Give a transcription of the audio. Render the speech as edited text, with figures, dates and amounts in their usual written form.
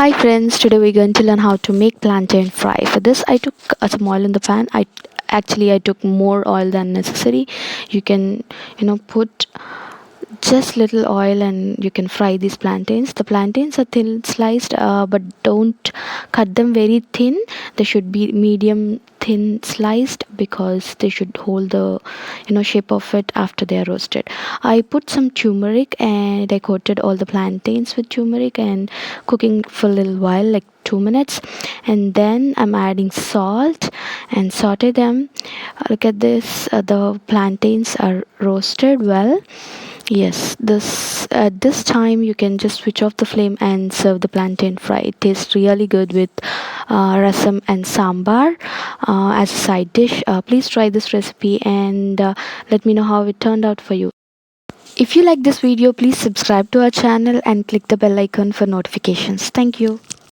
Hi friends, today we're going to learn how to make plantain fry. For this I took some oil in the pan. I took more oil than necessary. You can put just little oil and you can fry these plantains. The plantains are thin sliced, but don't cut them very thin. They should be medium thin sliced because they should hold the shape of it after they are roasted. I put some turmeric and I coated all the plantains with turmeric and cooking for a little while, like 2 minutes, and then I'm adding salt and saute them. Look at this, the plantains are roasted well. Yes, this at this time you can just switch off the flame and serve the plantain fry. It tastes really good with rasam and sambar as a side dish. Please try this recipe and let me know how it turned out for you. If you like this video, please subscribe to our channel and click the bell icon for notifications. Thank you.